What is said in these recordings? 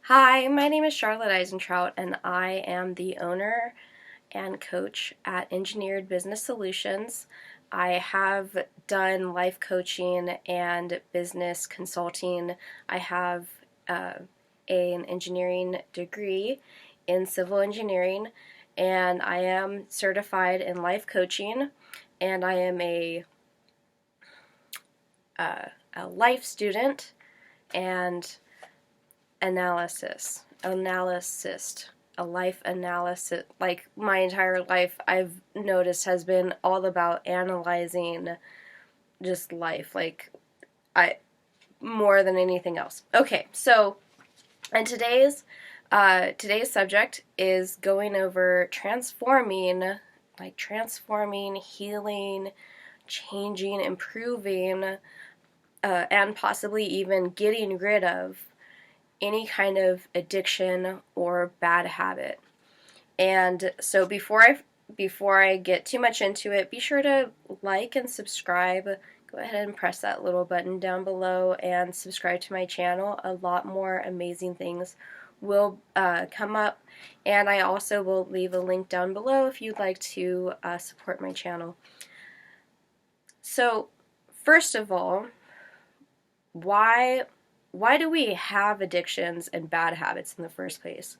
Hi, my name is Sharlot Eisentraut, and I am the owner and coach at Engineered Business Solutions. I have done life coaching and business consulting. I have an engineering degree in civil engineering, and I am certified in life coaching, and I am a life student and analyst, a life analysis. Like, my entire life, I've noticed, has been all about analyzing just life, like, I more than anything else. Okay, so and today's subject is going over transforming, healing, changing, improving, and possibly even getting rid of any kind of addiction or bad habit. And so before I get too much into it, be sure to like and subscribe. Go ahead and press that little button down below and subscribe to my channel. A lot more amazing things will come up, and I also will leave a link down below if you'd like to support my channel. So first of all, why do we have addictions and bad habits in the first place?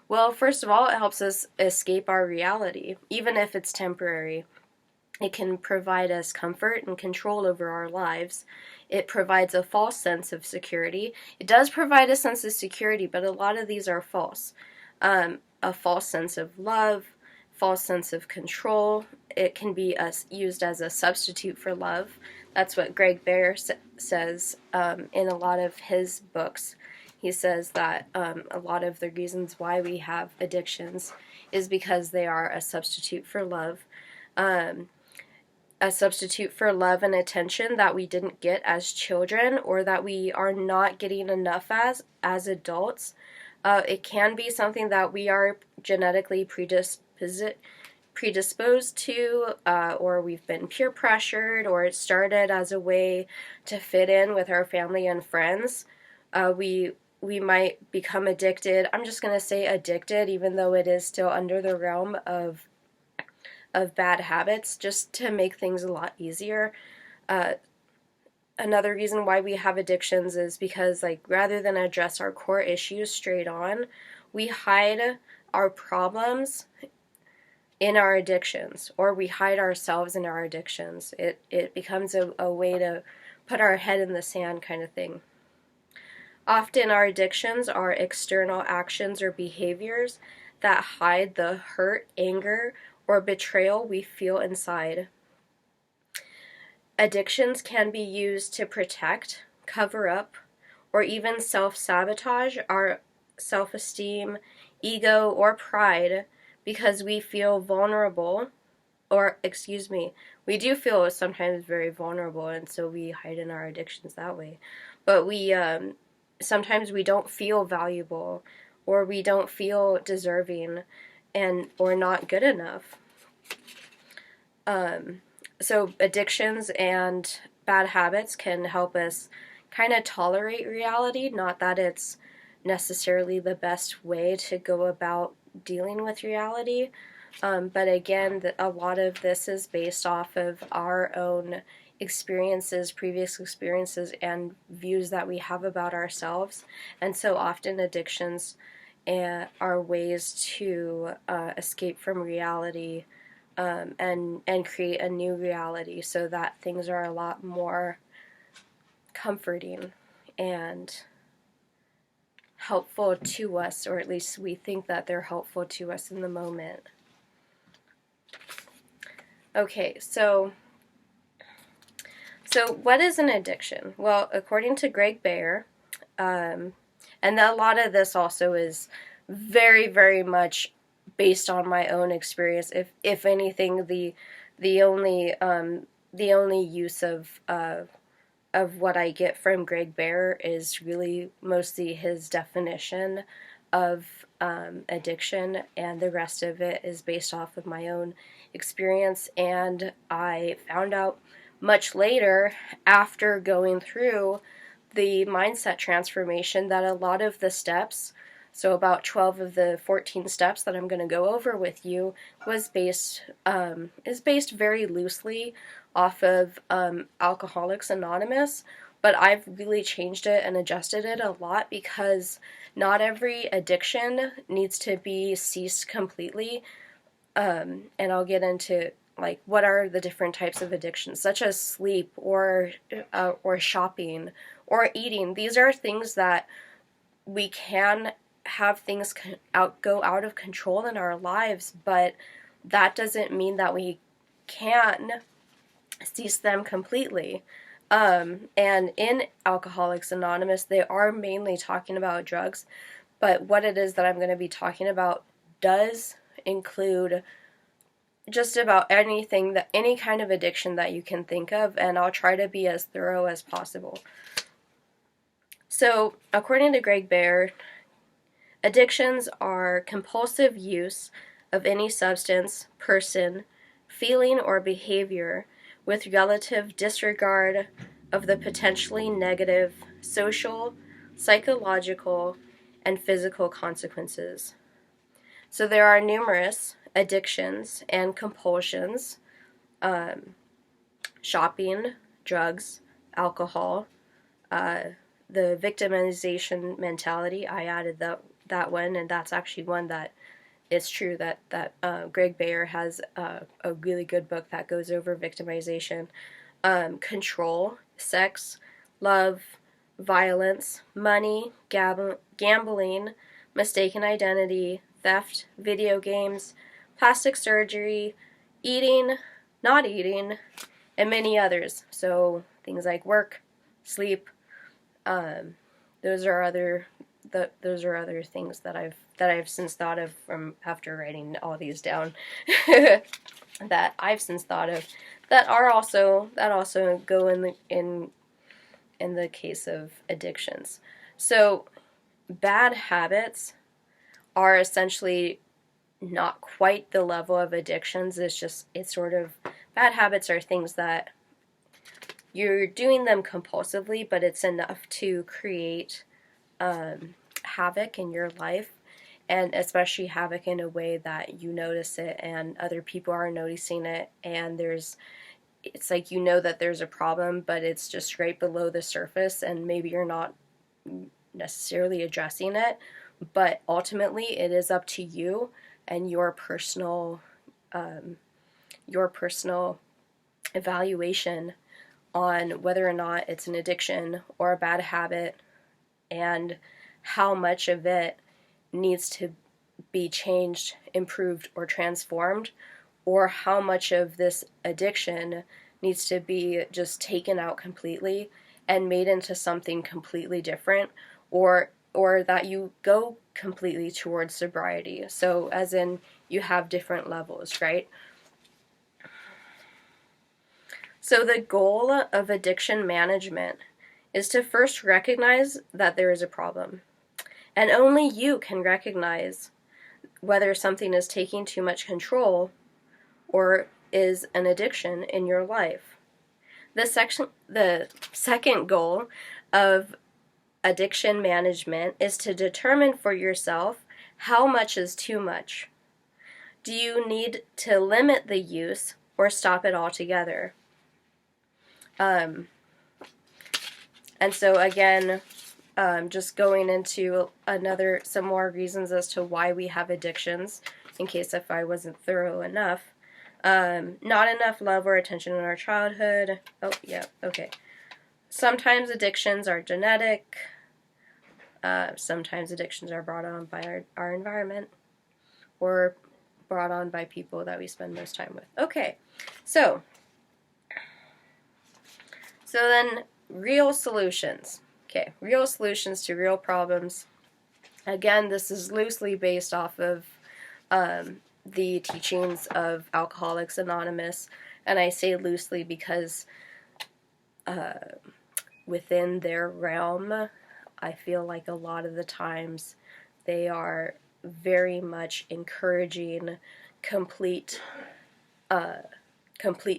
Well, first of all, it helps us escape our reality, even if it's temporary. It can provide us comfort and control over our lives. It provides a false sense of security. It does provide a sense of security, but a lot of these are false. A false sense of love, false sense of control. It can be used as a substitute for love. That's what Greg Bear says in a lot of his books. He says that a lot of the reasons why we have addictions is because they are a substitute for love. A substitute for love and attention that we didn't get as children, or that we are not getting enough as adults. It can be something that we are genetically predisposed to, or we've been peer pressured, or it started as a way to fit in with our family and friends. We might become addicted. I'm just going to say addicted, even though it is still under the realm of bad habits, just to make things a lot easier. Another reason why we have addictions is because, like, rather than address our core issues straight on, we hide our problems in our addictions, or we hide ourselves in our addictions. It becomes a way to put our head in the sand kind of thing. Often our addictions are external actions or behaviors that hide the hurt, anger, or betrayal we feel inside. Addictions can be used to protect, cover up, or even self-sabotage our self-esteem, ego, or pride, because we feel vulnerable, we do feel sometimes very vulnerable, and so we hide in our addictions that way. But sometimes we don't feel valuable, or we don't feel deserving, or not good enough. So addictions and bad habits can help us kind of tolerate reality. Not that it's necessarily the best way to go about dealing with reality, but again, a lot of this is based off of our own experiences, previous experiences, and views that we have about ourselves. And so often addictions are ways to escape from reality, and create a new reality, so that things are a lot more comforting and helpful to us, or at least we think that they're helpful to us in the moment. Okay, so what is an addiction? Well, according to Greg Bear, and a lot of this also is very, very much based on my own experience. If anything, the only use of what I get from Greg Bear is really mostly his definition of addiction, and the rest of it is based off of my own experience. And I found out much later, after going through the mindset transformation, that a lot of the steps So about 12 of the 14 steps that I'm going to go over with you is based very loosely off of Alcoholics Anonymous, but I've really changed it and adjusted it a lot because not every addiction needs to be ceased completely. And I'll get into like what are the different types of addictions, such as sleep or shopping or eating. These are things that we can have things go out of control in our lives, but that doesn't mean that we can cease them completely. And in Alcoholics Anonymous, they are mainly talking about drugs, but what it is that I'm going to be talking about does include just about anything, that any kind of addiction that you can think of, and I'll try to be as thorough as possible. So, according to Greg Baer, addictions are compulsive use of any substance, person, feeling, or behavior with relative disregard of the potentially negative social, psychological, and physical consequences. So there are numerous addictions and compulsions: shopping, drugs, alcohol, the victimization mentality. I added that one, and that's actually one that it's true that Greg Baer has a really good book that goes over victimization. Control, sex, love, violence, money, gambling, mistaken identity, theft, video games, plastic surgery, eating, not eating, and many others. So things like work, sleep, those are other things that I've since thought of from after writing all these down that I've since thought of that also go in the case of addictions. So bad habits are essentially not quite the level of addictions. It's sort of, bad habits are things that you're doing them compulsively, but it's enough to create havoc in your life, and especially havoc in a way that you notice it and other people are noticing it, and it's like you know that there's a problem, but it's just right below the surface, and maybe you're not necessarily addressing it, but ultimately it is up to you and your personal evaluation on whether or not it's an addiction or a bad habit, and how much of it needs to be changed, improved, or transformed, or how much of this addiction needs to be just taken out completely and made into something completely different, or that you go completely towards sobriety. So as in you have different levels, right? So the goal of addiction management is to first recognize that there is a problem. And only you can recognize whether something is taking too much control or is an addiction in your life. The second goal of addiction management is to determine for yourself how much is too much. Do you need to limit the use or stop it altogether? And so again, just going into some more reasons as to why we have addictions, in case if I wasn't thorough enough. Not enough love or attention in our childhood. Oh, yeah, okay. Sometimes addictions are genetic. Sometimes addictions are brought on by our environment, or brought on by people that we spend most time with. Okay, so then real solutions. Okay, real solutions to real problems. Again, this is loosely based off of the teachings of Alcoholics Anonymous, and I say loosely because within their realm, I feel like a lot of the times they are very much encouraging complete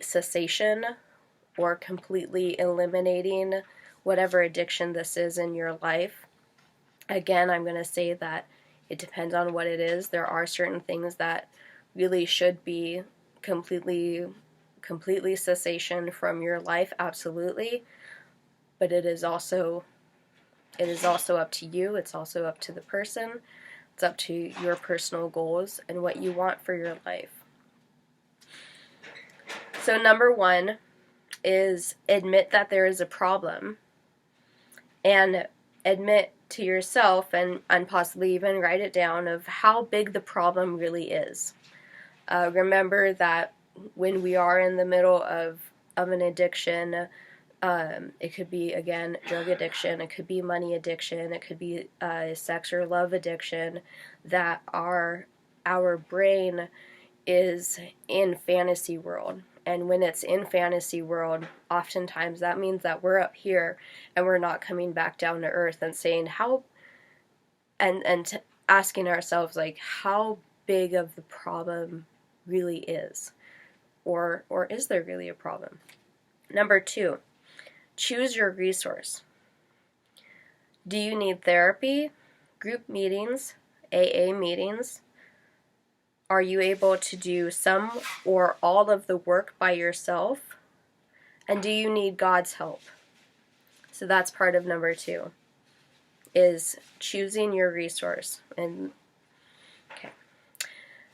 cessation, or completely eliminating whatever addiction this is in your life. Again, I'm going to say that It depends on what it is. There are certain things that really should be completely cessation from your life, absolutely. But it is also up to you. It's also up to the person. It's up to your personal goals and what you want for your life. So number 1 is admit that there is a problem, and admit to yourself and possibly even write it down of how big the problem really is. Remember that when we are in the middle of an addiction, it could be, again, drug addiction, it could be money addiction, it could be sex or love addiction, that our brain is in fantasy world. And when it's in fantasy world, oftentimes that means that we're up here and we're not coming back down to earth and saying how, and asking ourselves, like, how big of the problem really is, or is there really a problem? Number 2, choose your resource. Do you need therapy, group meetings, AA meetings? Are you able to do some or all of the work by yourself? And do you need God's help? So that's part of number 2, is choosing your resource. And okay.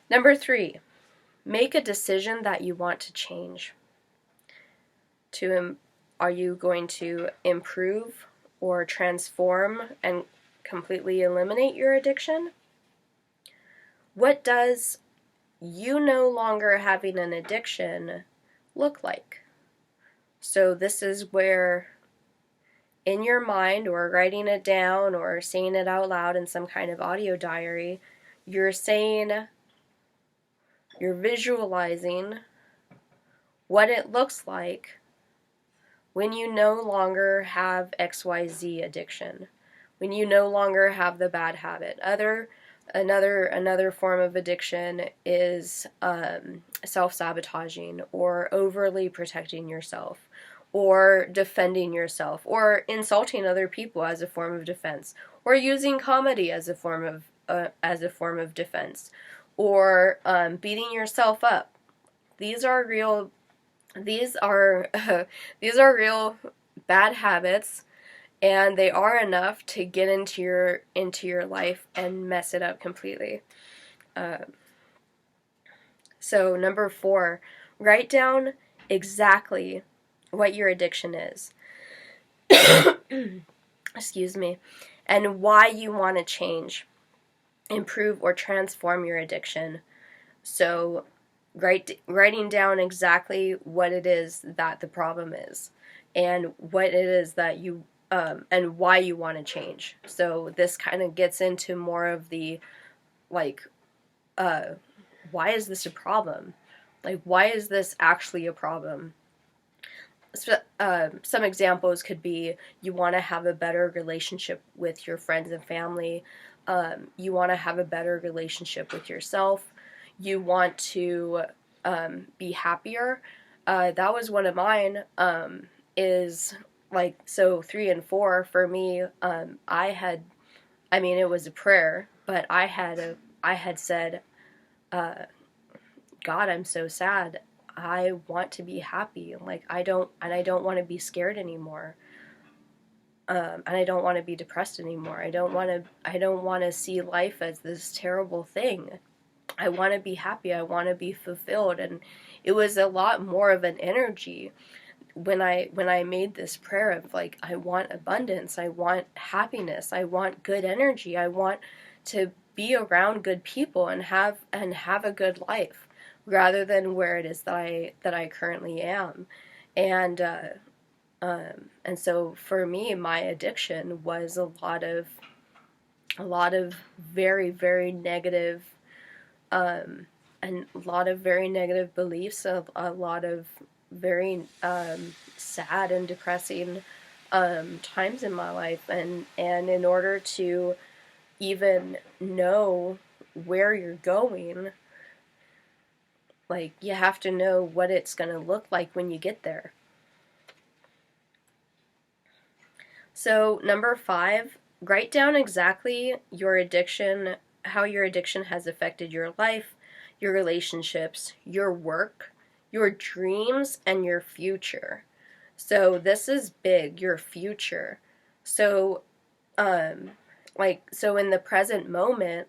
Number 3, make a decision that you want to change. Are you going to improve or transform and completely eliminate your addiction? What does you no longer having an addiction look like? So this is where, in your mind, or writing it down, or saying it out loud in some kind of audio diary, you're visualizing what it looks like when you no longer have XYZ addiction, when you no longer have the bad habit. Another form of addiction is self-sabotaging, or overly protecting yourself, or defending yourself, or insulting other people as a form of defense, or using comedy as a form of defense, or beating yourself up. These are real bad habits, and they are enough to get into your life and mess it up completely. So number 4, write down exactly what your addiction is. Excuse me. And why you want to change, improve, or transform your addiction. So writing down exactly what it is that the problem is, and what it is that you and why you want to change. So this kind of gets into more of the, like, why is this a problem? Like, why is this actually a problem? So, some examples could be, you want to have a better relationship with your friends and family. You want to have a better relationship with yourself. You want to be happier. That was one of mine. Is like, so 3 and 4 for me. It was a prayer, but I had said, God, I'm so sad. I want to be happy. Like, I don't want to be scared anymore. And I don't want to be depressed anymore. I don't want to see life as this terrible thing. I want to be happy. I want to be fulfilled. And it was a lot more of an energy when I made this prayer of, like, I want abundance. I want happiness. I want good energy. I want to be around good people and have a good life, rather than where it is that I currently am. And so for me, my addiction was a lot of very, very negative, and a lot of very negative beliefs, of a lot of very sad and depressing times in my life. And in order to even know where you're going, like, you have to know what it's going to look like when you get there. So number 5, write down exactly your addiction, how your addiction has affected your life, your relationships, your work, your dreams, and your future. So this is big, your future. So, so in the present moment,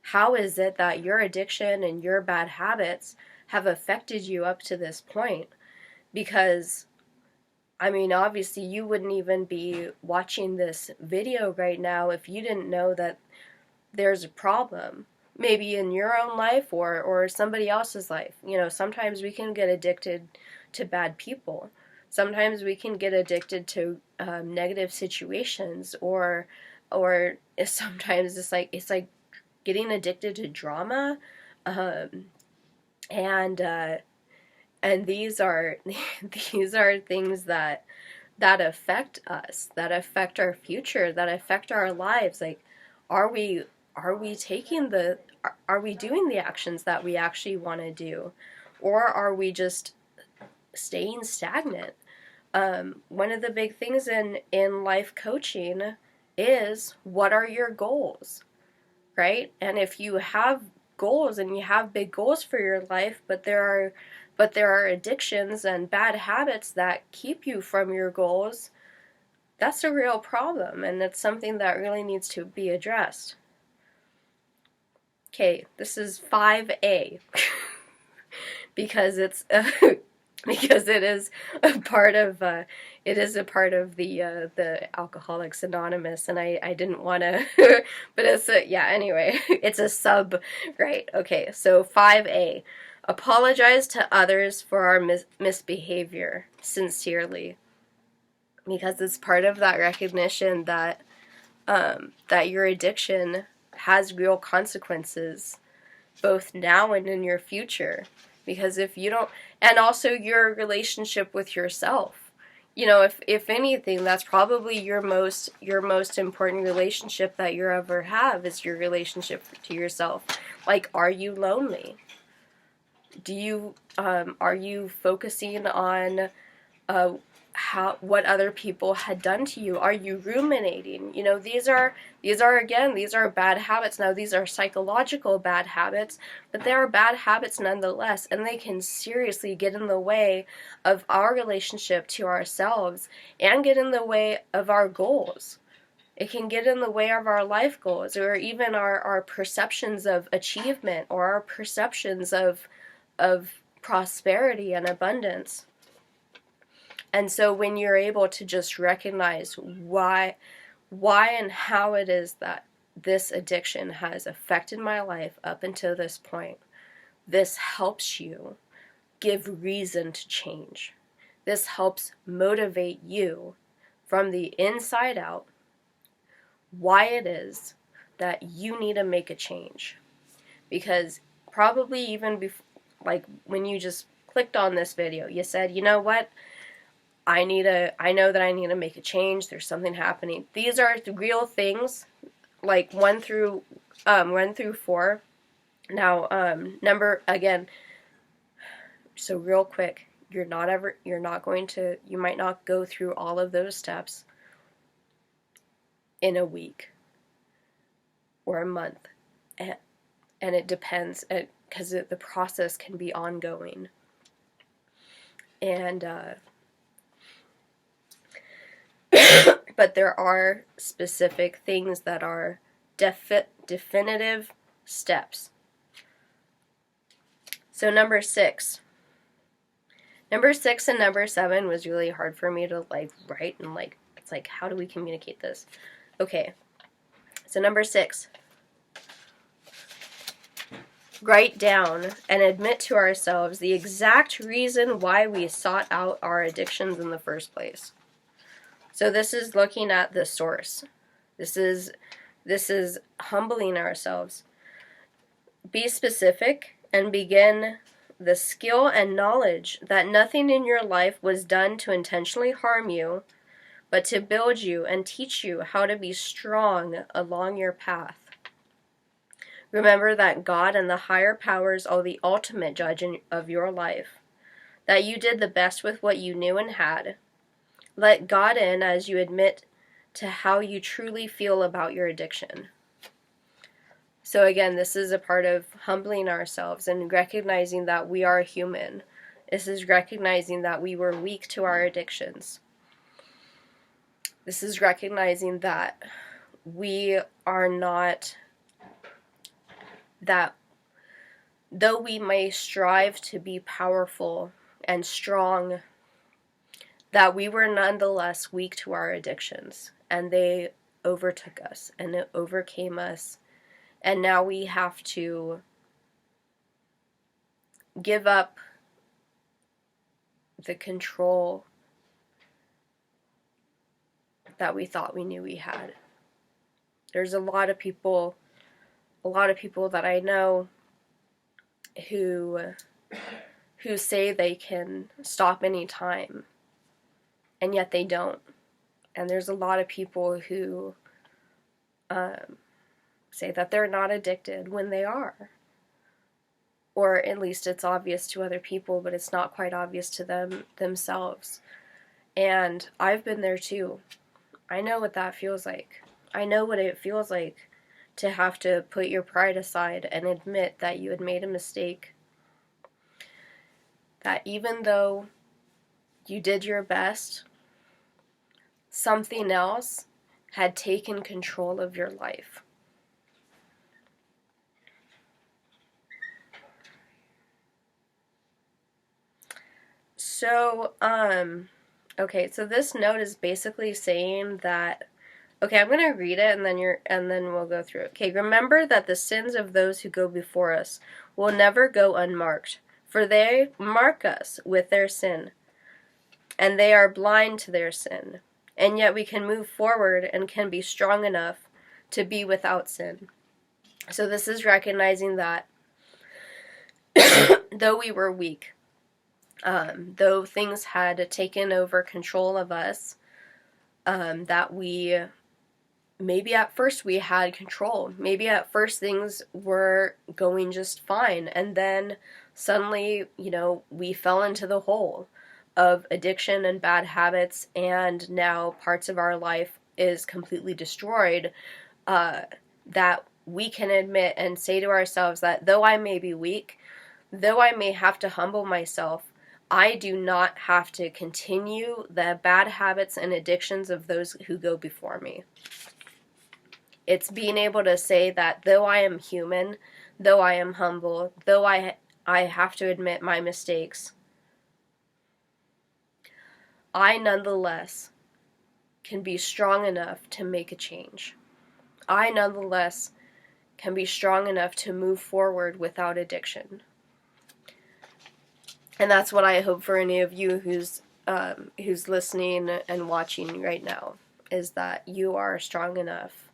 how is it that your addiction and your bad habits have affected you up to this point? Because, I mean, obviously you wouldn't even be watching this video right now if you didn't know that there's a problem. Maybe in your own life or somebody else's life. You know, sometimes we can get addicted to bad people. Sometimes we can get addicted to negative situations, or sometimes it's like getting addicted to drama, and these are these are things that affect us, that affect our future, that affect our lives. Like, are we taking are we doing the actions that we actually want to do, or are we just staying stagnant? One of the big things in life coaching is, what are your goals, right? And if you have goals and you have big goals for your life, but there are addictions and bad habits that keep you from your goals, that's a real problem, and it's something that really needs to be addressed. Okay, this is 5A because it's because it is a part of the Alcoholics Anonymous, and I didn't want to, but it's anyway, it's a sub, right? Okay, so 5A, apologize to others for our misbehavior sincerely, because it's part of that recognition that that your addiction has real consequences, both now and in your future. Because if you don't, and also your relationship with yourself, you know, if anything, that's probably your most important relationship that you ever have, is your relationship to yourself. Like, are you lonely? Do you are you focusing on what other people had done to you? Are you ruminating? You know, these are bad habits. Now, these are psychological bad habits, but they are bad habits nonetheless, and they can seriously get in the way of our relationship to ourselves and get in the way of our goals. It can get in the way of our life goals, or even our perceptions of achievement, or our perceptions of prosperity and abundance. And so when you're able to just recognize why and how it is that this addiction has affected my life up until this point, this helps you give reason to change. This helps motivate you from the inside out why it is that you need to make a change. Because probably even before, like when you just clicked on this video, you said, you know what? I know that I need to make a change. There's something happening. These are real things, like 1 through 4. Now, so real quick, you might not go through all of those steps in a week or a month, and it depends, because the process can be ongoing, and but there are specific things that are definitive steps. So number 6 and number 7 was really hard for me to write, and it's like, how do we communicate this? Okay, so number 6, write down and admit to ourselves the exact reason why we sought out our addictions in the first place. So this is looking at the source. This is humbling ourselves. Be specific and begin the skill and knowledge that nothing in your life was done to intentionally harm you, but to build you and teach you how to be strong along your path. Remember that God and the higher powers are the ultimate judge of your life, that you did the best with what you knew and had. Let God in as you admit to how you truly feel about your addiction. So again, this is a part of humbling ourselves and recognizing that we are human. This is recognizing that we were weak to our addictions. This is recognizing that we are not, that though we may strive to be powerful and strong, that we were nonetheless weak to our addictions, and they overtook us and it overcame us, and now we have to give up the control that we thought we knew we had. There's a lot of people that I know who say they can stop any time, and yet they don't. And there's a lot of people who say that they're not addicted when they are. Or at least it's obvious to other people, but it's not quite obvious to themselves. And I've been there too. I know what that feels like. I know what it feels like to have to put your pride aside and admit that you had made a mistake. That even though you did your best, something else had taken control of your life. So, okay, so this note is basically saying that, okay, I'm going to read it and then we'll go through it. Okay, remember that the sins of those who go before us will never go unmarked, for they mark us with their sin, and they are blind to their sin. And yet we can move forward and can be strong enough to be without sin. So this is recognizing that though we were weak, though things had taken over control of us, that we, maybe at first we had control. Maybe at first things were going just fine, and then suddenly, we fell into the hole of addiction and bad habits, and now parts of our life is completely destroyed, that we can admit and say to ourselves that though I may be weak, though I may have to humble myself, I do not have to continue the bad habits and addictions of those who go before me. It's being able to say that though I am human, though I am humble, though I have to admit my mistakes, I nonetheless can be strong enough to make a change. I nonetheless can be strong enough to move forward without addiction. And that's what I hope for any of you who's listening and watching right now, is that you are strong enough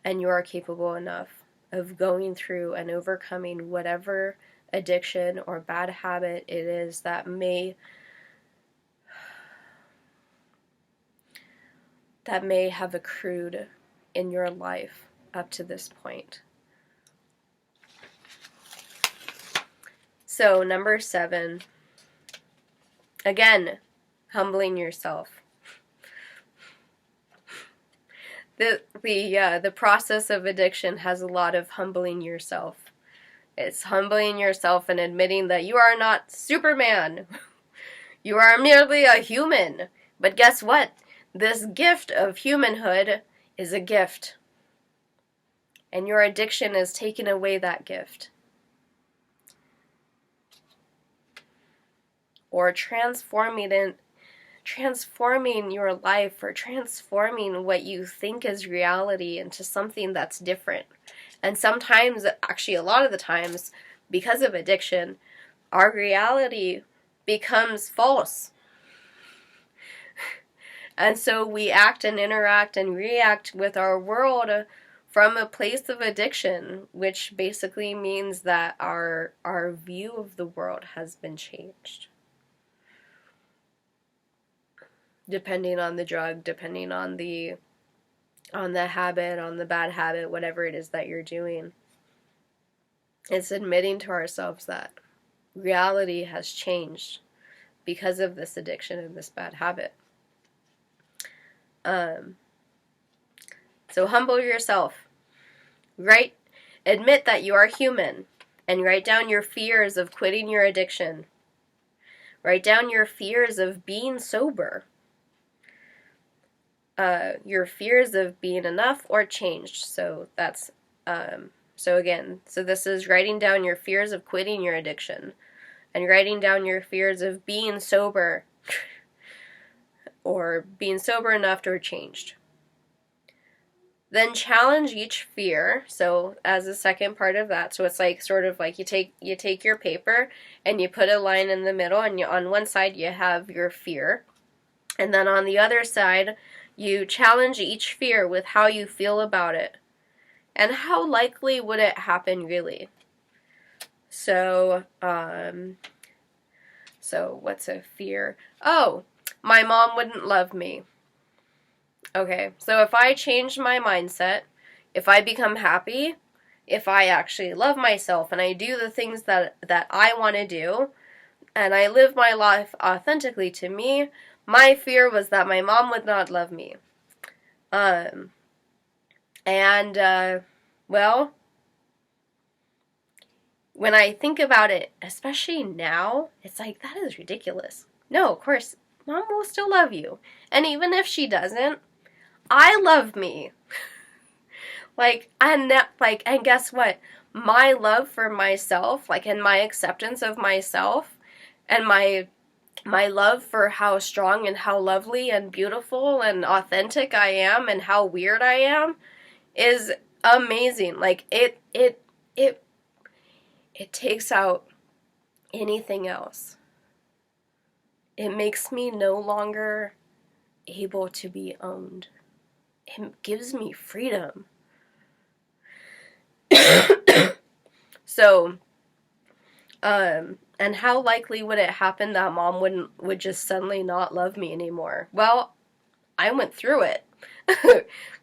and you are capable enough of going through and overcoming whatever addiction or bad habit it is that may have accrued in your life up to this point. So, number 7, again, humbling yourself. The process of addiction has a lot of humbling yourself. It's humbling yourself and admitting that you are not Superman. You are merely a human. But guess what? This gift of humanhood is a gift. And your addiction is taking away that gift. Or transforming your life, or transforming what you think is reality into something that's different. And sometimes, actually a lot of the times, because of addiction, our reality becomes false. And so we act and interact and react with our world from a place of addiction, which basically means that our view of the world has been changed. Depending on the drug, depending on the habit, on the bad habit, whatever it is that you're doing. It's admitting to ourselves that reality has changed because of this addiction and this bad habit. So humble yourself. Right? Admit that you are human and write down your fears of quitting your addiction. Write down your fears of being sober. Your fears of being enough or changed. So that's, so this is writing down your fears of quitting your addiction and writing down your fears of being sober or being sober enough or changed. Then challenge each fear. So as a second part of that, so it's like sort of like you take your paper and you put a line in the middle, and on one side you have your fear, and then on the other side you challenge each fear with how you feel about it and how likely would it happen really. So so what's a fear? Oh, my mom wouldn't love me. Okay, so if I change my mindset, if I become happy, if I actually love myself and I do the things that I want to do, and I live my life authentically to me, my fear was that my mom would not love me. Well, when I think about it, especially now, it's like, that is ridiculous. No, of course, mom will still love you. And even if she doesn't, I love me. And guess what? My love for myself, and my acceptance of myself, and my love for how strong and how lovely and beautiful and authentic I am and how weird I am is amazing. It takes out anything else. It makes me no longer able to be owned. It gives me freedom. So, and how likely would it happen that mom would just suddenly not love me anymore? Well, I went through it.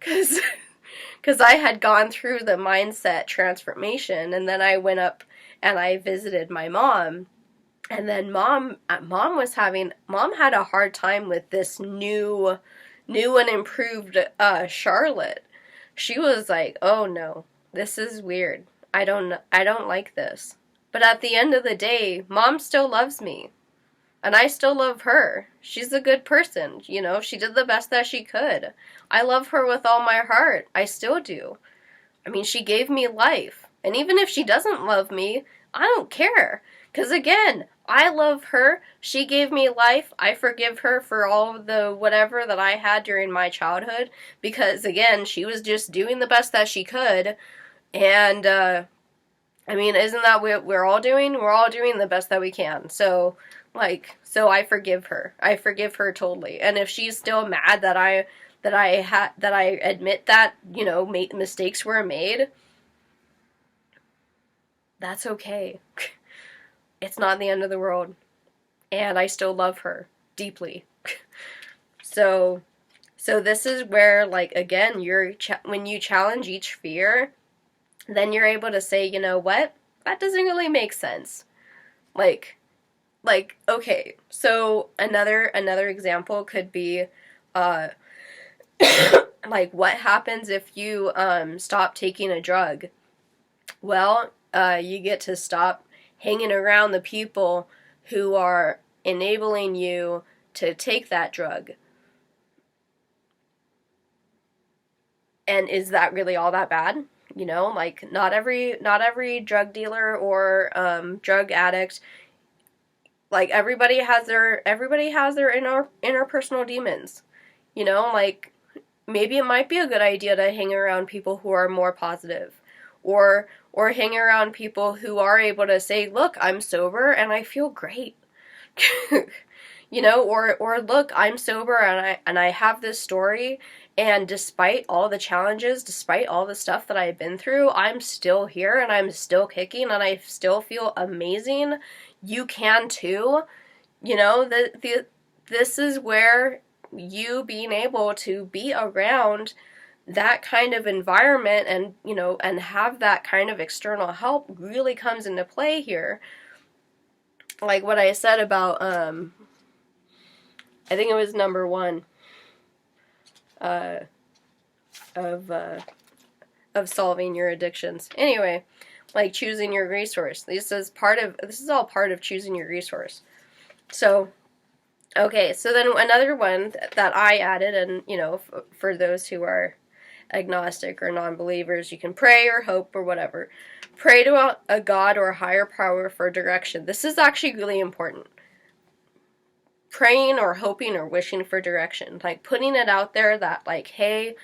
Because I had gone through the mindset transformation, and then I went up and I visited my mom. And then mom had a hard time with this new and improved Charlotte. She was like, "Oh no, this is weird. I don't like this." But at the end of the day, mom still loves me. And I still love her. She's a good person, she did the best that she could. I love her with all my heart. I still do. I mean, she gave me life. And even if she doesn't love me, I don't care. Because again, I love her. She gave me life. I forgive her for all of the whatever that I had during my childhood. Because again, she was just doing the best that she could. And, I mean, isn't that what we're all doing? We're all doing the best that we can. So I forgive her. I forgive her totally. And if she's still mad that I admit that, mistakes were made, that's okay. It's not the end of the world. And I still love her deeply. So this is where, again, when you challenge each fear, then you're able to say, you know what? That doesn't really make sense. Okay, so another example could be, what happens if you stop taking a drug? Well, you get to stop hanging around the people who are enabling you to take that drug. And is that really all that bad? Not every drug dealer or drug addict, everybody has their interpersonal demons. Maybe it might be a good idea to hang around people who are more positive, or hang around people who are able to say, look, I'm sober and I feel great. Or look, I'm sober and I have this story, and despite all the challenges, despite all the stuff that I've been through, I'm still here and I'm still kicking and I still feel amazing. You can too. This is where you being able to be around that kind of environment and, and have that kind of external help really comes into play here. Like what I said about, I think it was number 1, of solving your addictions. Anyway, like choosing your resource. This is all part of choosing your resource. So, okay, so then another one that I added, and for those who are agnostic or non-believers, you can pray or hope or whatever. Pray to a God or a higher power for direction. This is actually really important. Praying or hoping or wishing for direction, like putting it out there that, like, hey,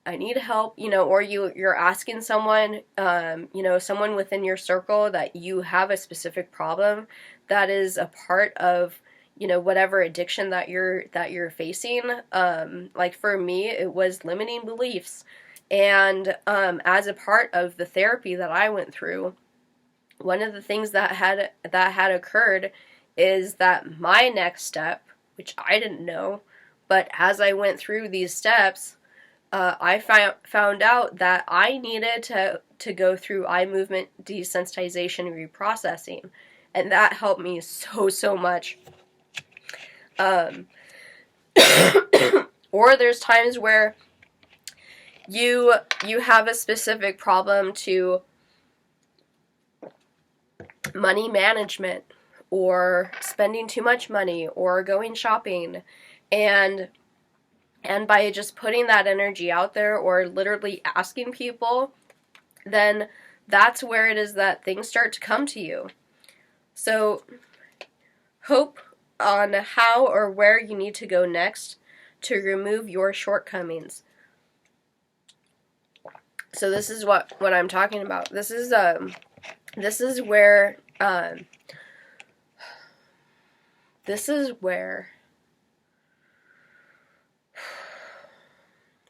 I need help, or you're asking someone, someone within your circle that you have a specific problem that is a part of, whatever addiction that you're facing. Like for me, it was limiting beliefs, and as a part of the therapy that I went through, one of the things that had occurred is that my next step, which I didn't know, but as I went through these steps, I found out that I needed to go through eye movement desensitization reprocessing, and that helped me so much. Or there's times where you have a specific problem to money management, or spending too much money, or going shopping, and by just putting that energy out there, or literally asking people, then that's where it is that things start to come to you. So hope on how or where you need to go next to remove your shortcomings. So this is what I'm talking about. This is where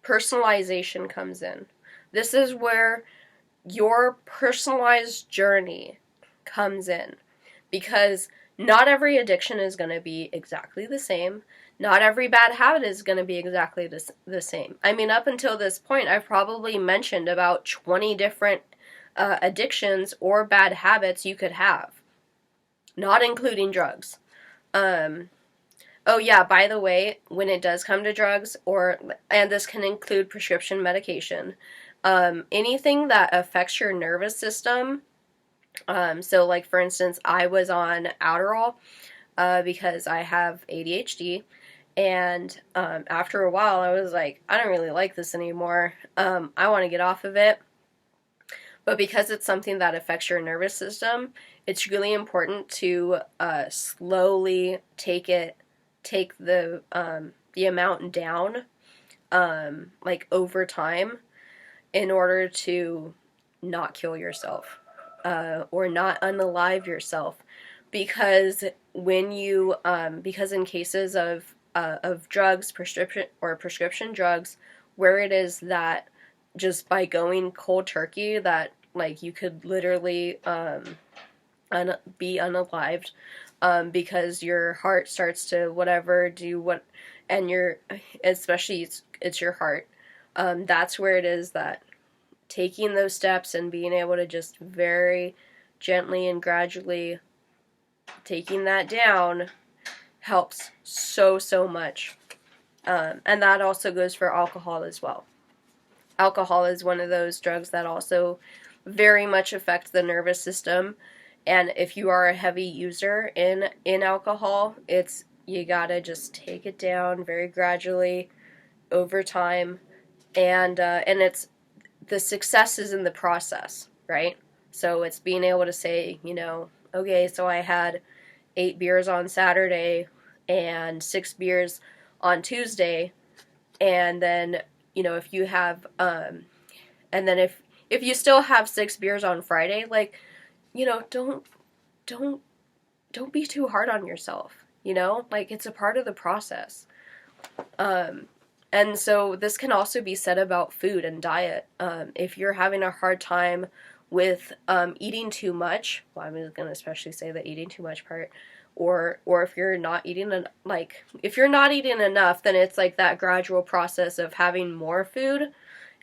personalization comes in. This is where your personalized journey comes in, because not every addiction is going to be exactly the same. Not every bad habit is going to be exactly the same. I mean, up until this point, I've probably mentioned about 20 different addictions or bad habits you could have, not including drugs. Oh yeah, by the way, when it does come to drugs, and this can include prescription medication, anything that affects your nervous system, so like for instance, I was on Adderall because I have ADHD, and after a while I was like, I don't really like this anymore, I want to get off of it. But because it's something that affects your nervous system, it's really important to slowly take the amount down, like over time, in order to not kill yourself, or not unalive yourself, because because in cases of drugs, prescription drugs, where it is that just by going cold turkey, that like you could literally be unalived, because your heart starts to and especially it's your heart. That's where it is that taking those steps and being able to just very gently and gradually taking that down helps so much. And that also goes for alcohol as well. Alcohol is one of those drugs that also very much affects the nervous system. And if you are a heavy user in alcohol, you gotta just take it down very gradually over time, and it's the success is in the process, right? So it's being able to say, okay, so I had 8 beers on Saturday and 6 beers on Tuesday, and then if you have and then if you still have 6 beers on Friday, like, don't be too hard on yourself, like it's a part of the process. And so this can also be said about food and diet. If you're having a hard time with eating too much, well, I'm going to especially say the eating too much part, or if you're not eating if you're not eating enough, then it's like that gradual process of having more food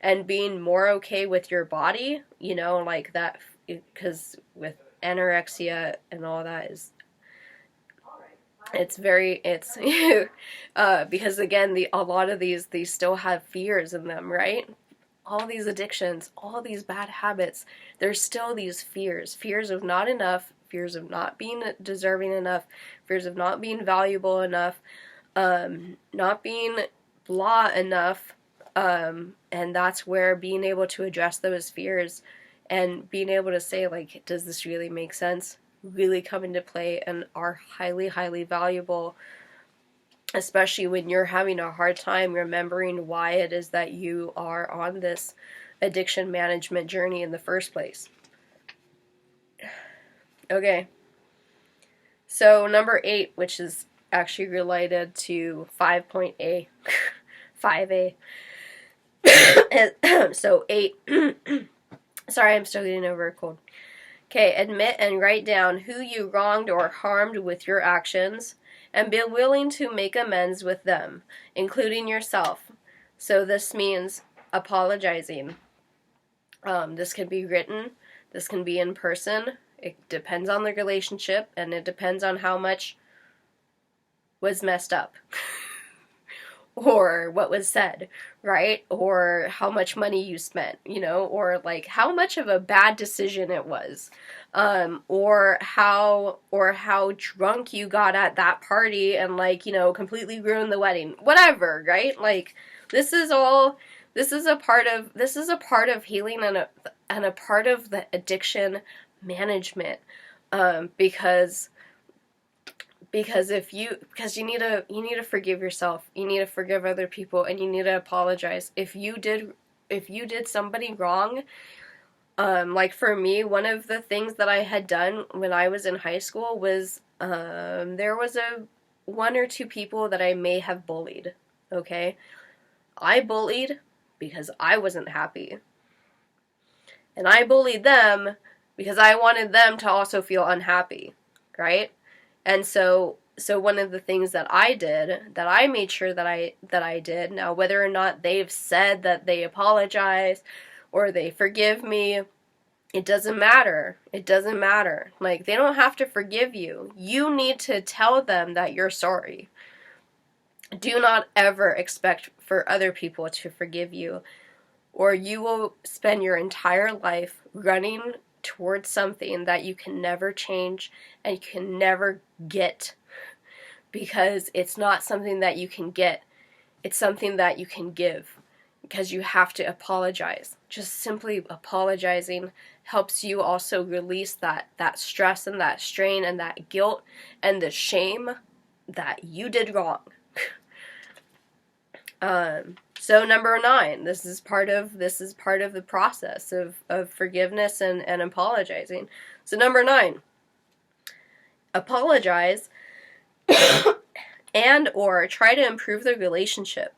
and being more okay with your body, like that, because with anorexia and all that it's because again, a lot of these still have fears in them, right? all these addictions, all these bad habits, there's still these fears of not enough, fears of not being deserving enough, fears of not being valuable enough, not being blah enough, and that's where being able to address those fears and being able to say, like, does this really make sense, really come into play and are highly, highly valuable, especially when you're having a hard time remembering why it is that you are on this addiction management journey in the first place. Okay. So number 8, which is actually related to 5.A, 5A. So 8, sorry, I'm still getting over a cold. Okay, admit and write down who you wronged or harmed with your actions, and be willing to make amends with them, including yourself. So this means apologizing. This can be written, this can be in person. It depends on the relationship, and it depends on how much was messed up. Or what was said, right? Or how much money you spent, you know, or like how much of a bad decision it was, or how drunk you got at that party and, like, you know, completely ruined the wedding, whatever, right? Like, this is a part of healing and a part of the addiction management, because you need to forgive yourself, you need to forgive other people, and you need to apologize if you did somebody wrong. Like for me, one of the things that I had done when I was in high school was there was one or two people that I may have bullied. Okay, I bullied because I wasn't happy, and I bullied them because I wanted them to also feel unhappy, right? And so one of the things that I did, that I made sure that I did, now whether or not they've said that they apologize or they forgive me, it doesn't matter. It doesn't matter. Like, they don't have to forgive you. You need to tell them that you're sorry. Do not ever expect for other people to forgive you, or you will spend your entire life running towards something that you can never change and you can never get, because it's not something that you can get, it's something that you can give, because you have to apologize. Just simply apologizing helps you also release that stress and that strain and that guilt and the shame that you did wrong. So number 9, this is part of the process of forgiveness and apologizing. So number 9, apologize and or try to improve the relationship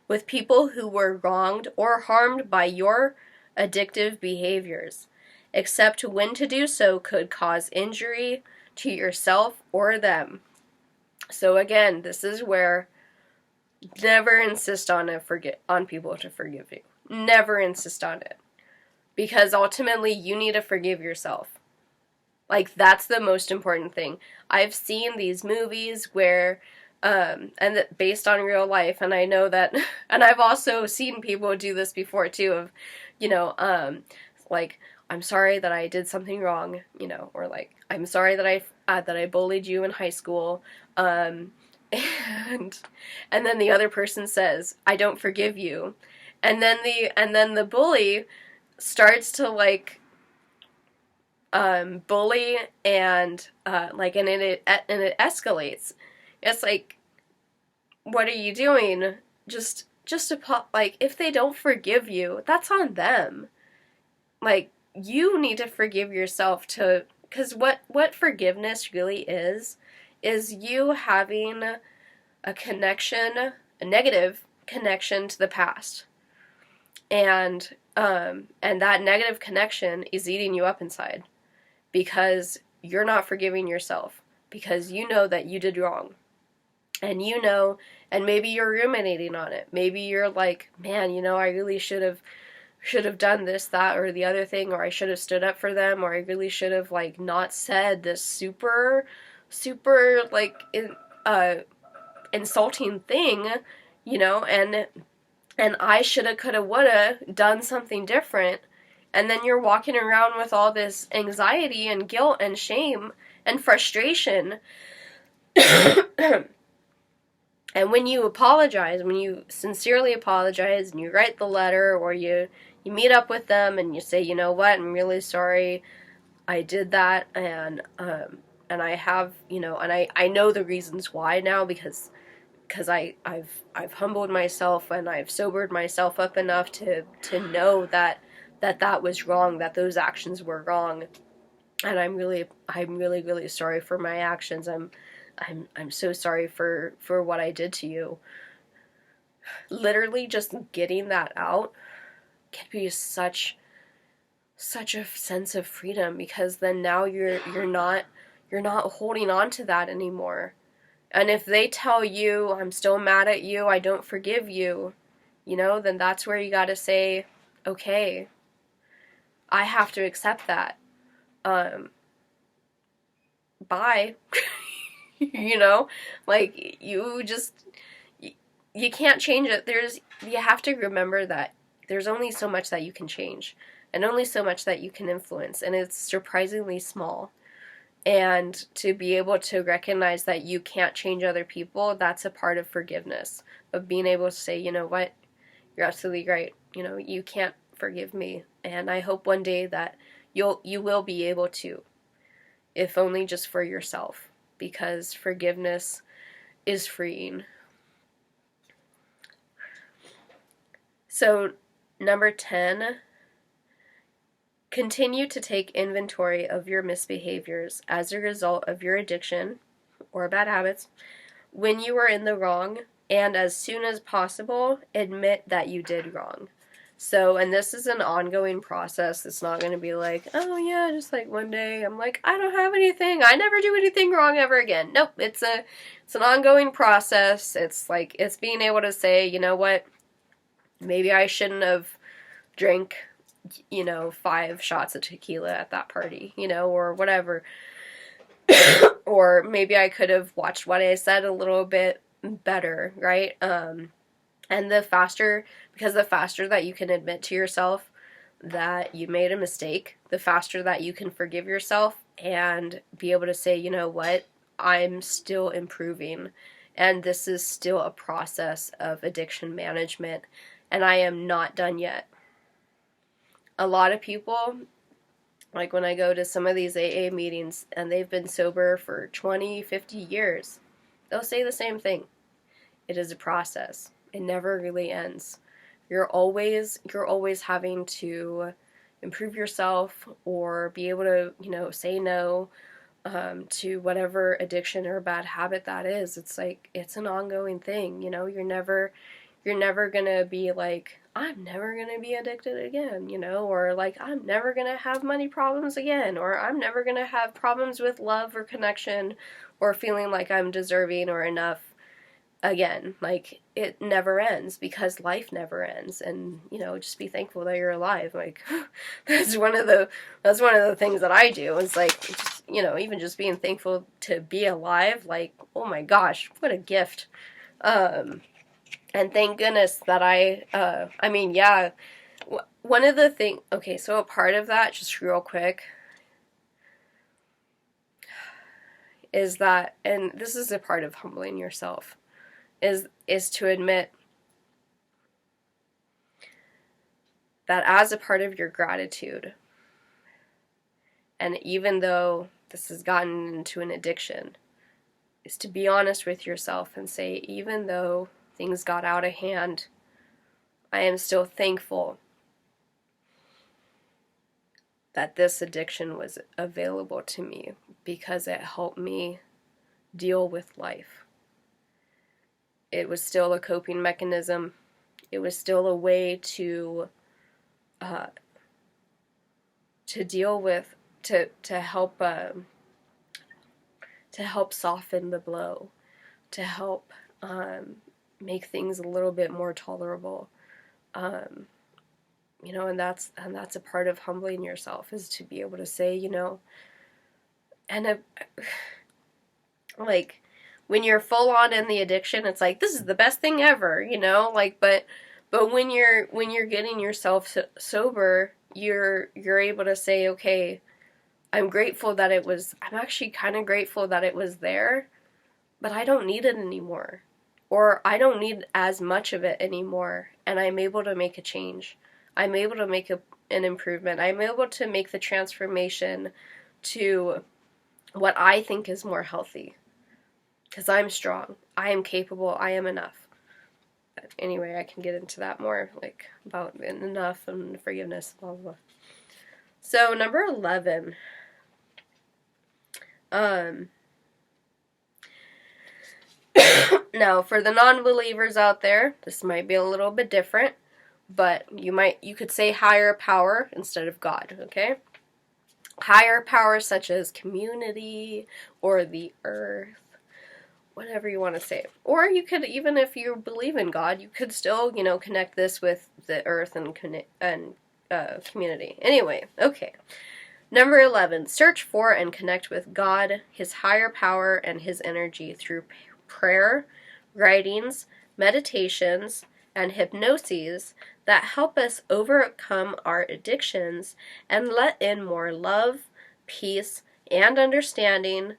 with people who were wronged or harmed by your addictive behaviors, except when to do so could cause injury to yourself or them. So again, this is where never insist on people to forgive you. Never insist on it. Because ultimately you need to forgive yourself. Like, that's the most important thing. I've seen these movies where, based on real life, and I know that, and I've also seen people do this before too, of, you know, like, I'm sorry that I did something wrong, you know, or like, I'm sorry that I bullied you in high school, and then the other person says, I don't forgive you. And then the bully starts to, like, bully and it escalates. It's like, what are you doing? Like, if they don't forgive you, that's on them. Like, you need to forgive yourself because what forgiveness really is you having a connection, a negative connection to the past. And that negative connection is eating you up inside because you're not forgiving yourself, because you know that you did wrong. And you know, and maybe you're ruminating on it. Maybe you're like, man, you know, I really should have done this, that, or the other thing, or I should have stood up for them, or I really should have, like, not said this super, like, insulting thing, you know, and and I shoulda, coulda, woulda done something different. And then you're walking around with all this anxiety and guilt and shame and frustration. And when you apologize, when you sincerely apologize and you write the letter, or you meet up with them and you say, you know what, I'm really sorry I did that, and I have, and I know the reasons why now, because I've humbled myself and I've sobered myself up enough to know that was wrong, that those actions were wrong, and I'm really really sorry for my actions. I'm so sorry for what I did to you. Literally just getting that out can be such a sense of freedom, because then now you're not holding on to that anymore. And if they tell you, I'm still mad at you, I don't forgive you, then that's where you got to say, okay, I have to accept that. Bye. Like, you can't change it. You have to remember that there's only so much that you can change, and only so much that you can influence, and it's surprisingly small. And to be able to recognize that you can't change other people, that's a part of forgiveness, of being able to say, you know what, you're absolutely right. You can't forgive me, and I hope one day that you will be able to, if only just for yourself, because forgiveness is freeing. So, number 10, continue to take inventory of your misbehaviors as a result of your addiction or bad habits when you were in the wrong, and as soon as possible, admit that you did wrong. So, and this is an ongoing process. It's not going to be like, oh yeah, just like one day I'm like, I don't have anything, I never do anything wrong ever again. Nope, it's an ongoing process. It's like, it's being able to say, you know what, maybe I shouldn't have drank 5 shots of tequila at that party, or whatever. Or maybe I could have watched what I said a little bit better, right? And the faster that you can admit to yourself that you made a mistake, the faster that you can forgive yourself and be able to say, you know what, I'm still improving, and this is still a process of addiction management, and I am not done yet. A lot of people, like when I go to some of these AA meetings and they've been sober for 20, 50 years, they'll say the same thing. It is a process. It never really ends. You're always having to improve yourself, or be able to, say no to whatever addiction or bad habit that is. It's like, it's an ongoing thing. You're never gonna be like, I'm never gonna be addicted again, or like, I'm never gonna have money problems again, or I'm never gonna have problems with love or connection, or feeling like I'm deserving or enough again. Like, it never ends, because life never ends. And just be thankful that you're alive. Like, that's one of the things that I do, is like, just, even just being thankful to be alive. Like, oh my gosh, what a gift. And thank goodness that one of the things, okay, so a part of that, just real quick, is that, and this is a part of humbling yourself, is to admit that as a part of your gratitude, and even though this has gotten into an addiction, is to be honest with yourself and say, even though things got out of hand, I am still thankful that this addiction was available to me, because it helped me deal with life. It was still a coping mechanism. It was still a way to deal with, to help soften the blow, to help make things a little bit more tolerable. And that's a part of humbling yourself, is to be able to say, and like, when you're full on in the addiction, it's like, this is the best thing ever, but But when you're getting yourself sober, you're able to say, okay, I'm actually kind of grateful that it was there, but I don't need it anymore. Or I don't need as much of it anymore, and I'm able to make a change. I'm able to make an improvement. I'm able to make the transformation to what I think is more healthy. Because I'm strong. I am capable. I am enough. But anyway, I can get into that more, like, about enough and forgiveness, blah, blah, blah. So, number 11. Now, for the non-believers out there, this might be a little bit different, but you could say higher power instead of God, okay? Higher power such as community or the earth, whatever you want to say. Or you could, even if you believe in God, you could still, connect this with the earth and community. Anyway, okay. Number 11, search for and connect with God, His higher power, and His energy through prayer, writings, meditations, and hypnoses that help us overcome our addictions and let in more love, peace, and understanding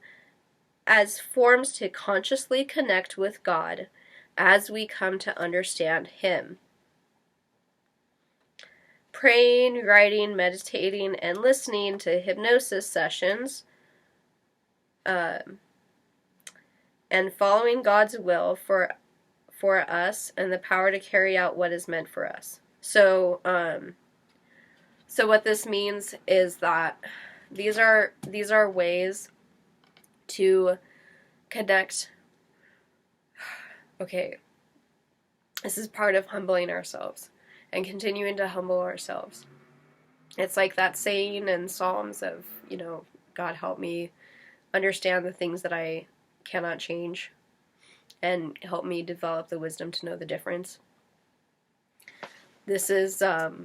as forms to consciously connect with God as we come to understand Him. Praying, writing, meditating, and listening to hypnosis sessions, and following God's will for us and the power to carry out what is meant for us. So what this means is that these are ways to connect. Okay, this is part of humbling ourselves and continuing to humble ourselves. It's like that saying in Psalms of, God help me understand the things that I cannot change and help me develop the wisdom to know the difference. This is part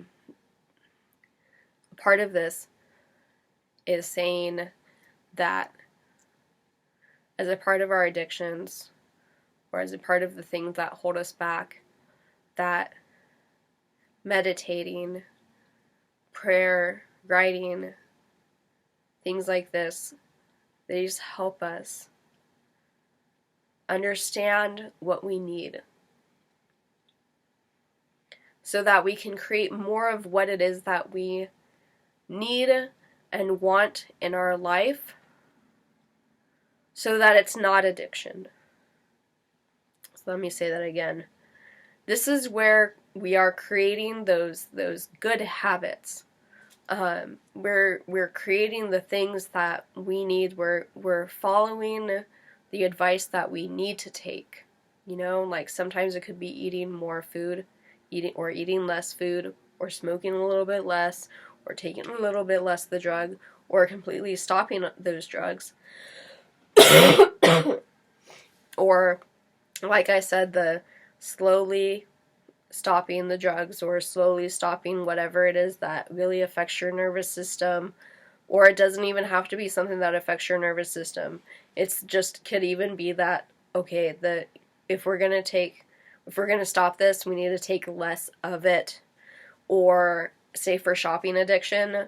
of this is saying that as a part of our addictions or as a part of the things that hold us back, that meditating, prayer, writing, things like this, they just help us understand what we need so that we can create more of what it is that we need and want in our life so that it's not addiction. So let me say that again. This is where we are creating those good habits. We're creating the things that we need. We're following the advice that we need to take. Like sometimes it could be eating more food, eating less food, or smoking a little bit less, or taking a little bit less of the drug, or completely stopping those drugs. Or, like I said, the slowly stopping the drugs or slowly stopping whatever it is that really affects your nervous system. Or it doesn't even have to be something that affects your nervous system. It's just could even be that, okay, if we're going to stop this, we need to take less of it. Or say for shopping addiction,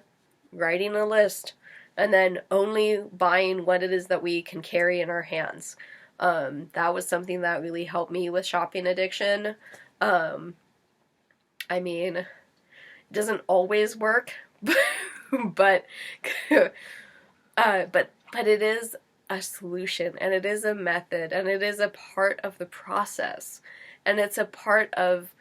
writing a list and then only buying what it is that we can carry in our hands. That was something that really helped me with shopping addiction. I mean, it doesn't always work, but it is a solution, and it is a method, and it is a part of the process, and it's a part of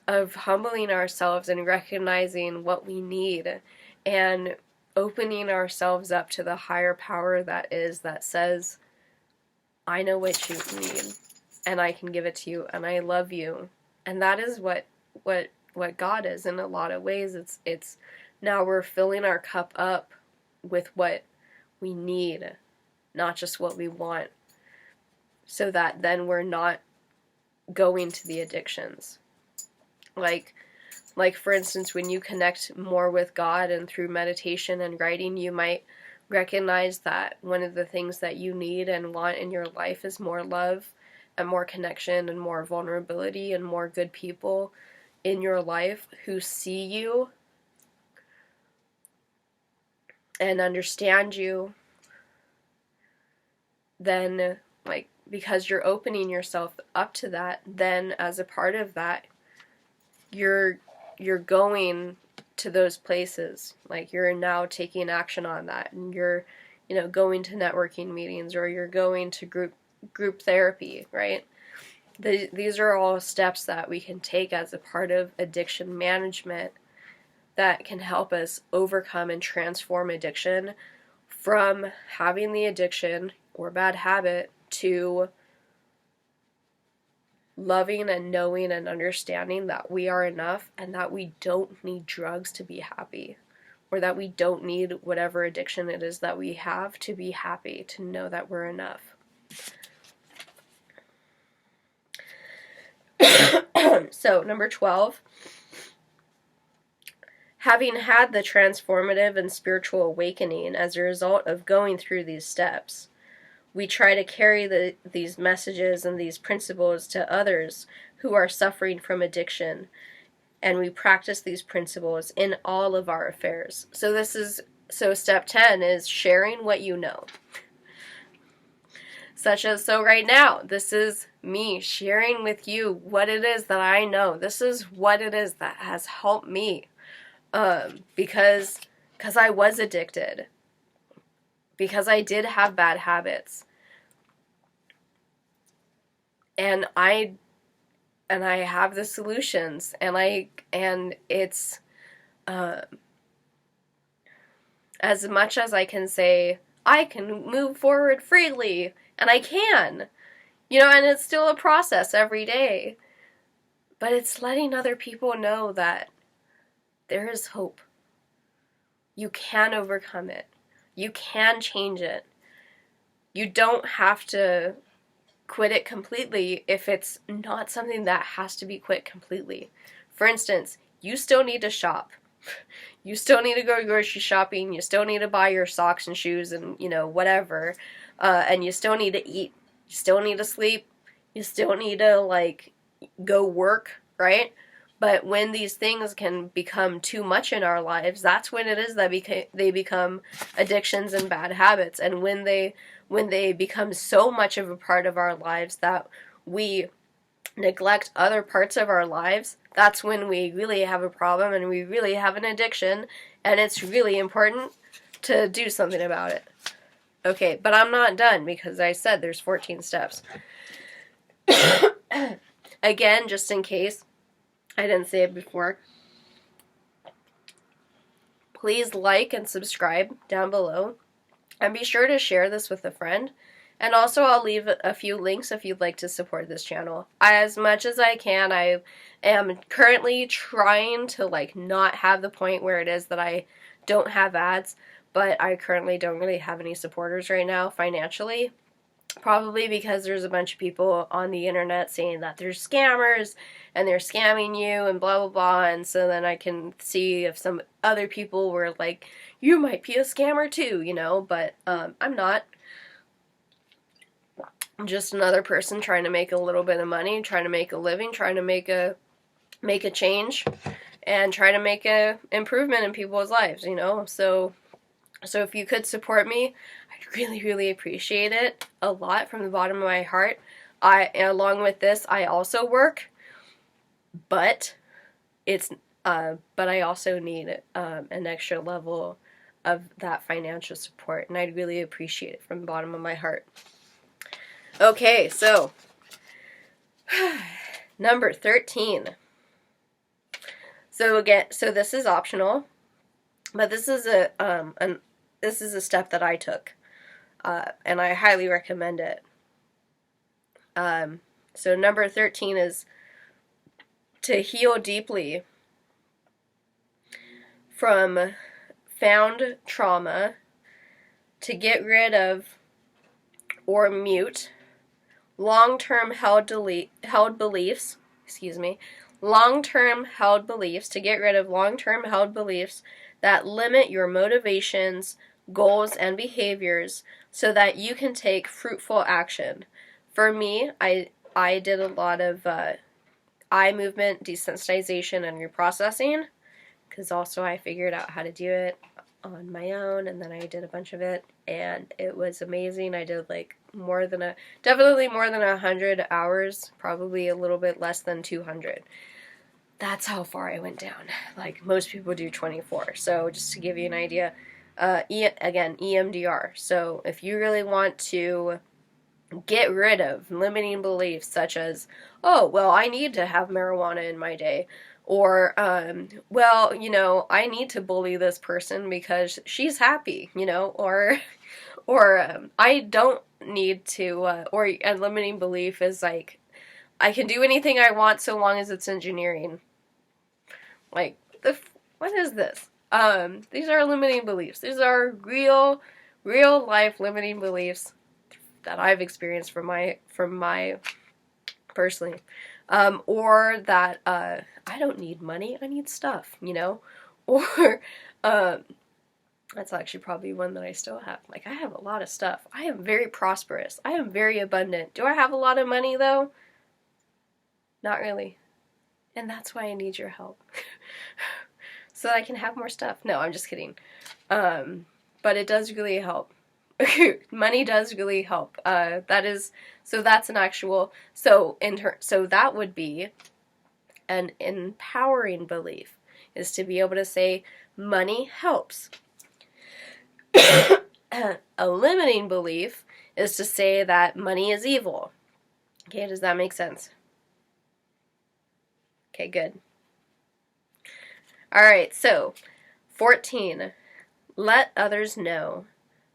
humbling ourselves and recognizing what we need, and opening ourselves up to the higher power that says, I know what you need, and I can give it to you, and I love you. And that is what God is in a lot of ways. It's now we're filling our cup up with what we need, not just what we want, so that then we're not going to the addictions. Like for instance, when you connect more with God and through meditation and writing, you might recognize that one of the things that you need and want in your life is more love and more connection and more vulnerability and more good people. in your life who see you and understand you, then, like, because you're opening yourself up to that, then as a part of that, you're going to those places. Like, you're now taking action on that, and you're, going to networking meetings, or you're going to group therapy, right? These are all steps that we can take as a part of addiction management that can help us overcome and transform addiction from having the addiction or bad habit to loving and knowing and understanding that we are enough and that we don't need drugs to be happy, or that we don't need whatever addiction it is that we have to be happy, to know that we're enough. So, number 12, having had the transformative and spiritual awakening as a result of going through these steps, we try to carry these messages and these principles to others who are suffering from addiction, and we practice these principles in all of our affairs. So step 10 is sharing what you know. So right now, this is me sharing with you what it is that I know. This is what it is that has helped me. Because I was addicted. Because I did have bad habits. And I have the solutions. And it's, as much as I can say, I can move forward freely, and I can, and it's still a process every day, but it's letting other people know that there is hope. You can overcome it. You can change it. You don't have to quit it completely if it's not something that has to be quit completely. For instance, you still need to shop. You still need to go grocery shopping. You still need to buy your socks and shoes and, whatever. And you still need to eat. You still need to sleep. You still need to, go work, right? But when these things can become too much in our lives, that's when it is that they become addictions and bad habits. And when they become so much of a part of our lives that we neglect other parts of our lives, that's when we really have a problem and we really have an addiction, and it's really important to do something about it. Okay, but I'm not done, because I said there's 14 steps. Again, just in case I didn't say it before, please like and subscribe down below, and be sure to share this with a friend. And also, I'll leave a few links if you'd like to support this channel. As much as I can, I am currently trying to not have the point where it is that I don't have ads, but I currently don't really have any supporters right now financially. Probably because there's a bunch of people on the internet saying that they're scammers and they're scamming you and blah blah blah, and so then I can see if some other people were like, you might be a scammer too, but I'm not. I'm just another person trying to make a little bit of money, trying to make a living, trying to make a change, and try to make a improvement in people's lives, So if you could support me, I'd really, really appreciate it a lot from the bottom of my heart. Along with this, I also work, but I also need an extra level of that financial support, and I'd really appreciate it from the bottom of my heart. Okay, so number 13. So this is optional, but this is a step that I took, and I highly recommend it. So number 13 is to heal deeply from found trauma, to get rid of or mute long-term held beliefs, long-term held beliefs, to get rid of long-term held beliefs that limit your motivations, goals, and behaviors so that you can take fruitful action. For me, I did a lot of eye movement desensitization and reprocessing, because also I figured out how to do it on my own, and then I did a bunch of it, and it was amazing. I did like definitely more than 100 hours, probably a little bit less than 200. That's how far I went down. Like, most people do 24. So just to give you an idea, again, EMDR. So if you really want to get rid of limiting beliefs such as, oh, well, I need to have marijuana in my day, or, well, you know, I need to bully this person because she's happy, you know, or I don't need to, or a limiting belief is like, I can do anything I want so long as it's engineering. Like, what is this? These are limiting beliefs. These are real life limiting beliefs that I've experienced from my personally. Or that, I don't need money, I need stuff, you know? Or, that's actually probably one that I still have. Like, I have a lot of stuff. I am very prosperous. I am very abundant. Do I have a lot of money, though? Not really. And that's why I need your help. So that I can have more stuff. No, I'm just kidding. But it does really help. Money does really help. So that's an actual, so that would be an empowering belief, is to be able to say money helps. A limiting belief is to say that money is evil. Okay, does that make sense? Okay, good. Alright, so 14. Let others know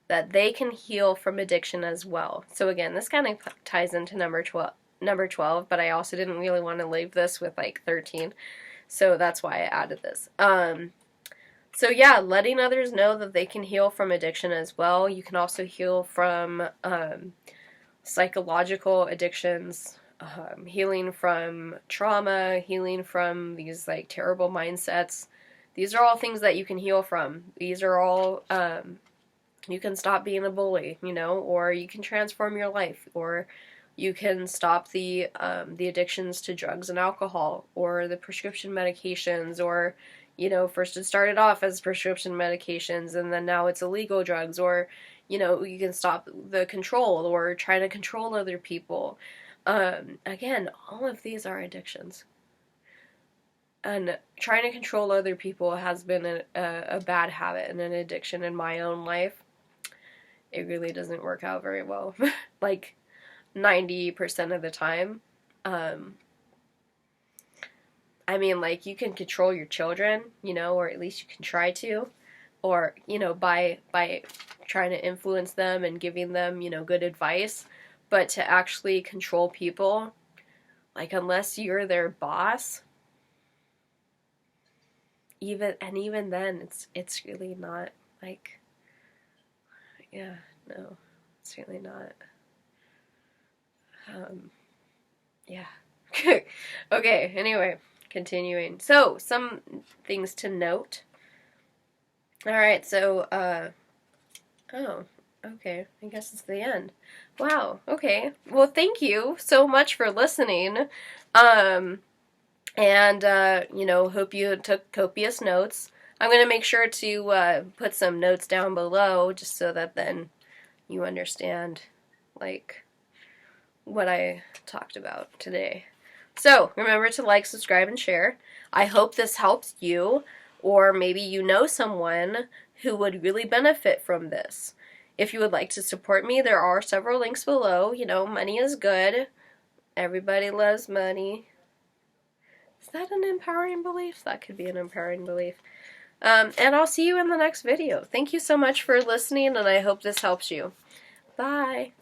that they can heal from addiction as well. So again, this kind of ties into number 12, but I also didn't really want to leave this with like 13. So that's why I added this. So yeah, letting others know that they can heal from addiction as well. You can also heal from psychological addictions, healing from trauma, healing from these like terrible mindsets. These are all things that you can heal from. These are all, you can stop being a bully, you know, or you can transform your life, or you can stop the addictions to drugs and alcohol, or the prescription medications, or, you know, first it started off as prescription medications and then now it's illegal drugs, or, you know, you can stop the control or try to control other people. Again, all of these are addictions. And trying to control other people has been a bad habit and an addiction in my own life. It really doesn't work out very well. Like 90% of the time. I mean, like, you can control your children, you know, or at least you can try to, or, you know, by trying to influence them and giving them, you know, good advice. But to actually control people, like, unless you're their boss, even then, it's really not, like, yeah, no, it's really not, yeah. Okay, anyway, continuing. So, some things to note. Alright, so, oh, okay, I guess it's the end. Wow, okay. Well, thank you so much for listening. You know, hope you took copious notes. I'm going to make sure to put some notes down below just so that then you understand, like, what I talked about today. So, remember to like, subscribe, and share. I hope this helps you, or maybe you know someone who would really benefit from this. If you would like to support me, there are several links below. You know, money is good. Everybody loves money. Is that an empowering belief? That could be an empowering belief. And I'll see you in the next video. Thank you so much for listening, and I hope this helps you. Bye.